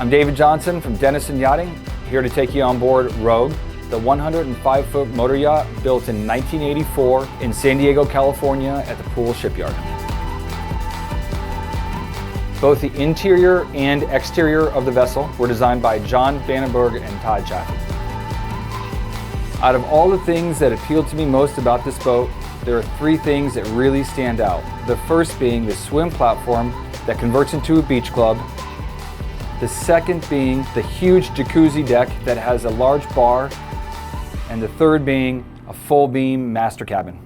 I'm David Johnson from Denison Yachting, here to take you on board Rogue, the 105-foot motor yacht built in 1984 in San Diego, California at the Poole shipyard. Both the interior and exterior of the vessel were designed by Jon Bannenberg and Poole Chaffe. Out of all the things that appealed to me most about this boat, there are three things that really stand out. The first being the swim platform that converts into a beach club. The second being the huge jacuzzi deck that has a large bar. And the third being a full beam master cabin.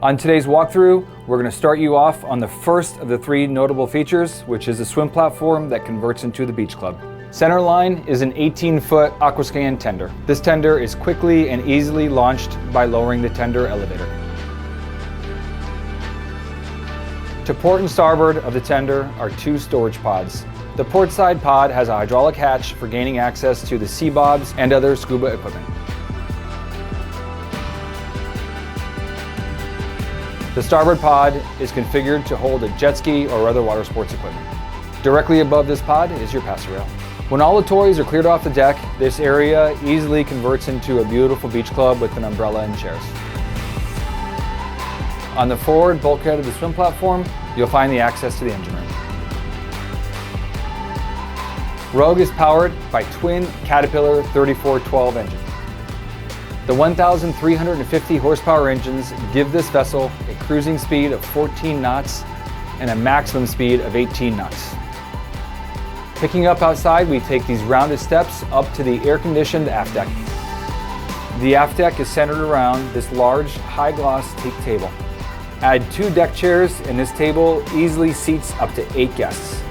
On today's walkthrough, we're going to start you off on the first of the three notable features, which is the swim platform that converts into the beach club. Centerline is an 18-foot aquascan tender. This tender is quickly and easily launched by lowering the tender elevator. To port and starboard of the tender are two storage pods. The port side pod has a hydraulic hatch for gaining access to the sea bobs and other scuba equipment. The starboard pod is configured to hold a jet ski or other water sports equipment. Directly above this pod is your passer rail. When all the toys are cleared off the deck, this area easily converts into a beautiful beach club with an umbrella and chairs. On the forward bulkhead of the swim platform, you'll find the access to the engine room. Rogue is powered by twin Caterpillar 3412 engine. The 1,350 horsepower engines give this vessel a cruising speed of 14 knots and a maximum speed of 18 knots. Picking up outside, we take these rounded steps up to the air-conditioned aft deck. The aft deck is centered around this large, high-gloss teak table. Add two deck chairs, and this table easily seats up to 8 guests.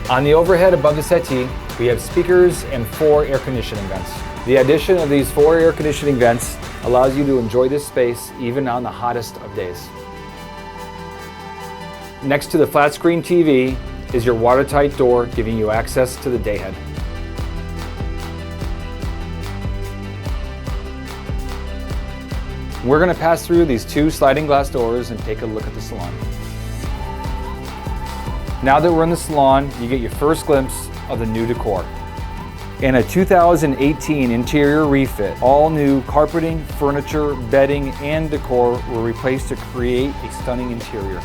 On the overhead above the settee, we have speakers and 4 air conditioning vents. The addition of these 4 air conditioning vents allows you to enjoy this space even on the hottest of days. Next to the flat screen TV is your watertight door, giving you access to the dayhead. We're going to pass through these 2 sliding glass doors and take a look at the salon. Now that we're in the salon, you get your first glimpse of the new decor. In a 2018 interior refit, all new carpeting, furniture, bedding, and decor were replaced to create a stunning interior.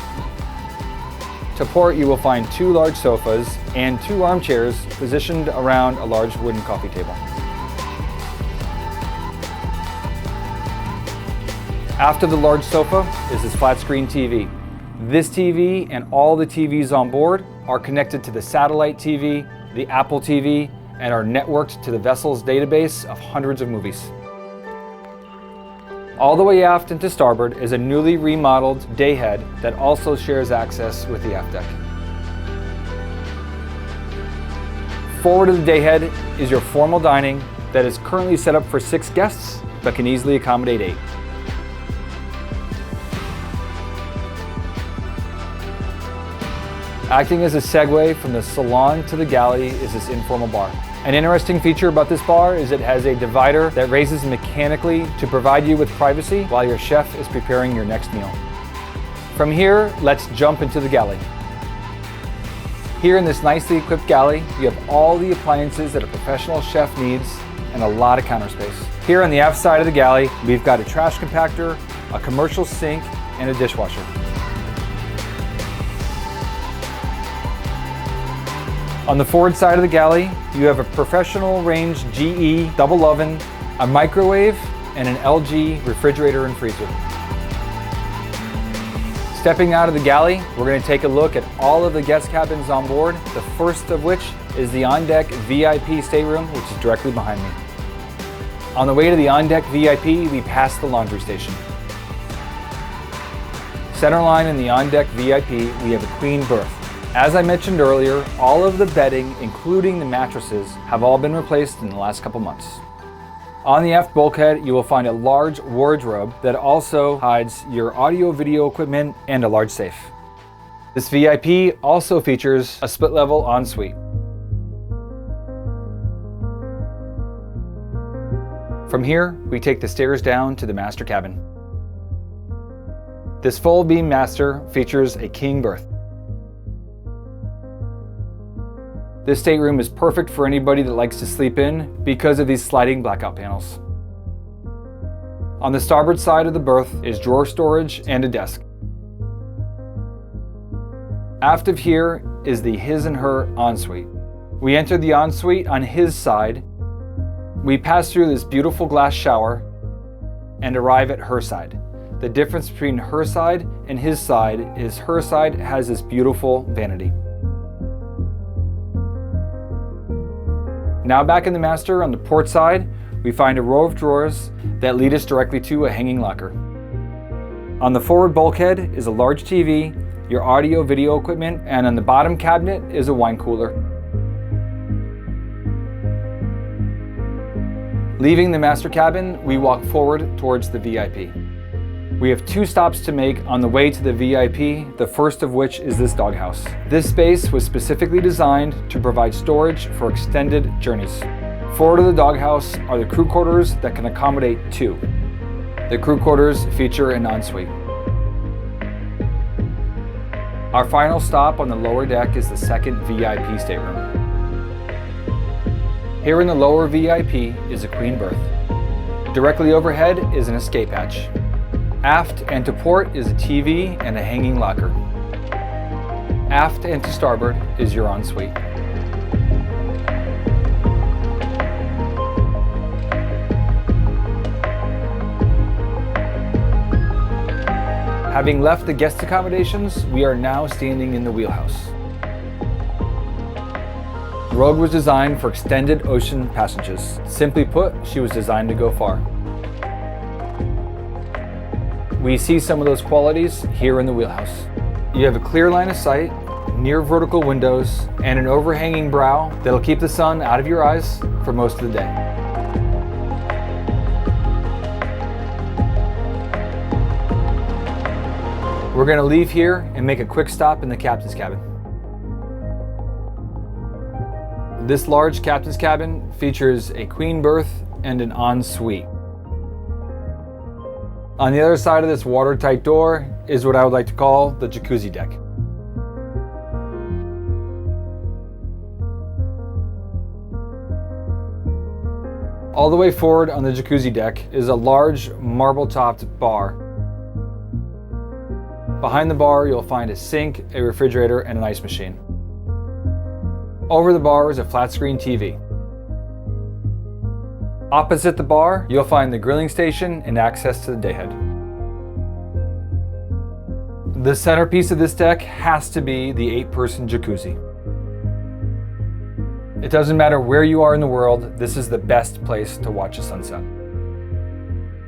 To port, you will find 2 large sofas and 2 armchairs positioned around a large wooden coffee table. After the large sofa is this flat screen TV. This TV and all the TVs on board are connected to the satellite TV, the Apple TV, and are networked to the vessel's database of hundreds of movies. All the way aft and to starboard is a newly remodeled dayhead that also shares access with the aft deck. Forward of the dayhead is your formal dining that is currently set up for 6 guests, but can easily accommodate 8. Acting as a segue from the Salon to the Galley is this informal bar. An interesting feature about this bar is it has a divider that raises mechanically to provide you with privacy while your chef is preparing your next meal. From here, let's jump into the galley. Here in this nicely equipped galley, you have all the appliances that a professional chef needs and a lot of counter space. Here on the aft side of the galley, we've got a trash compactor, a commercial sink, and a dishwasher. On the forward side of the galley, you have a professional range GE double oven, a microwave, and an LG refrigerator and freezer. Stepping out of the galley, we're going to take a look at all of the guest cabins on board, the first of which is the on-deck VIP Stateroom, which is directly behind me. On the way to the on-deck VIP, we pass the laundry station. Centerline in the on-deck VIP, we have a queen berth. As I mentioned earlier, all of the bedding, including the mattresses, have all been replaced in the last couple months. On the aft bulkhead, you will find a large wardrobe that also hides your audio-video equipment and a large safe. This VIP also features a split-level ensuite. From here, we take the stairs down to the master cabin. This full beam master features a king berth. This stateroom is perfect for anybody that likes to sleep in because of these sliding blackout panels. On the starboard side of the berth is drawer storage and a desk. Aft of here is the his and her ensuite. We enter the ensuite on his side. We pass through this beautiful glass shower and arrive at her side. The difference between her side and his side is her side has this beautiful vanity. Now back in the master on the port side, we find a row of drawers that lead us directly to a hanging locker. On the forward bulkhead is a large TV, your audio video equipment, and on the bottom cabinet is a wine cooler. Leaving the master cabin, we walk forward towards the VIP. We have 2 stops to make on the way to the VIP, the first of which is this doghouse. This space was specifically designed to provide storage for extended journeys. Forward of the doghouse are the crew quarters that can accommodate 2. The crew quarters feature an ensuite. Our final stop on the lower deck is the second VIP stateroom. Here in the lower VIP is a queen berth. Directly overhead is an escape hatch. Aft and to port is a TV and a hanging locker. Aft and to starboard is your ensuite. Having left the guest accommodations, we are now standing in the wheelhouse. The Rogue was designed for extended ocean passages. Simply put, she was designed to go far. We see some of those qualities here in the wheelhouse. You have a clear line of sight, near vertical windows, and an overhanging brow that'll keep the sun out of your eyes for most of the day. We're going to leave here and make a quick stop in the captain's cabin. This large captain's cabin features a queen berth and an ensuite. On the other side of this watertight door is what I would like to call the jacuzzi deck. All the way forward on the jacuzzi deck is a large marble-topped bar. Behind the bar, you'll find a sink, a refrigerator, and an ice machine. Over the bar is a flat-screen TV. Opposite the bar, you'll find the grilling station and access to the dayhead. The centerpiece of this deck has to be the 8-person jacuzzi. It doesn't matter where you are in the world, this is the best place to watch a sunset.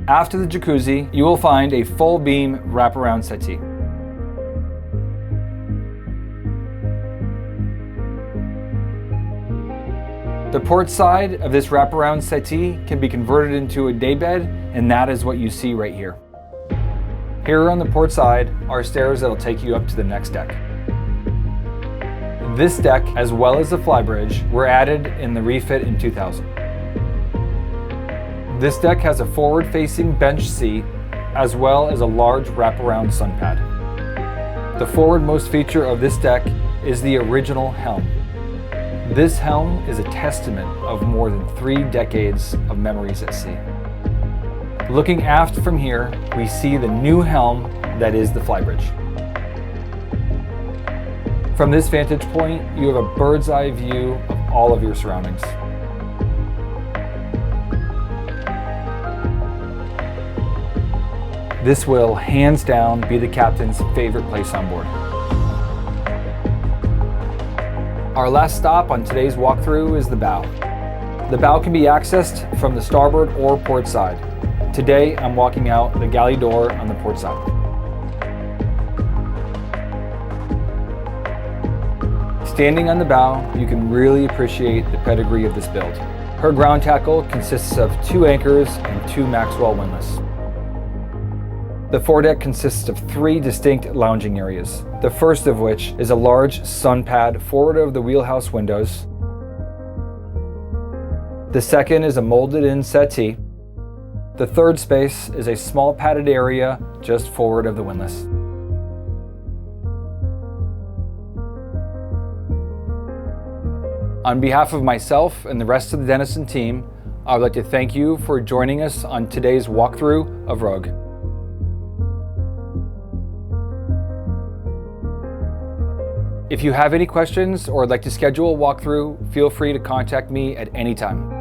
After the jacuzzi, you will find a full beam wraparound settee. The port side of this wraparound settee can be converted into a daybed, and that is what you see right here. Here on the port side are stairs that'll take you up to the next deck. This deck, as well as the Flybridge, were added in the refit in 2000. This deck has a forward-facing bench seat, as well as a large wraparound sun pad. The forwardmost feature of this deck is the original Helm. This Helm is a testament of more than 3 decades of memories at sea. Looking aft from here, we see the new Helm that is the Flybridge. From this vantage point, you have a bird's eye view of all of your surroundings. This will, hands down, be the captain's favorite place on board. Our last stop on today's walkthrough is the bow. The bow can be accessed from the starboard or port side. Today, I'm walking out the galley door on the port side. Standing on the bow, you can really appreciate the pedigree of this build. Her ground tackle consists of 2 anchors and 2 Maxwell windlass. The foredeck consists of 3 distinct lounging areas, the first of which is a large sun pad forward of the wheelhouse windows. The second is a molded-in settee. The third space is a small padded area just forward of the windlass. On behalf of myself and the rest of the Denison team, I would like to thank you for joining us on today's walkthrough of Rogue. If you have any questions or would like to schedule a walkthrough, feel free to contact me at any time.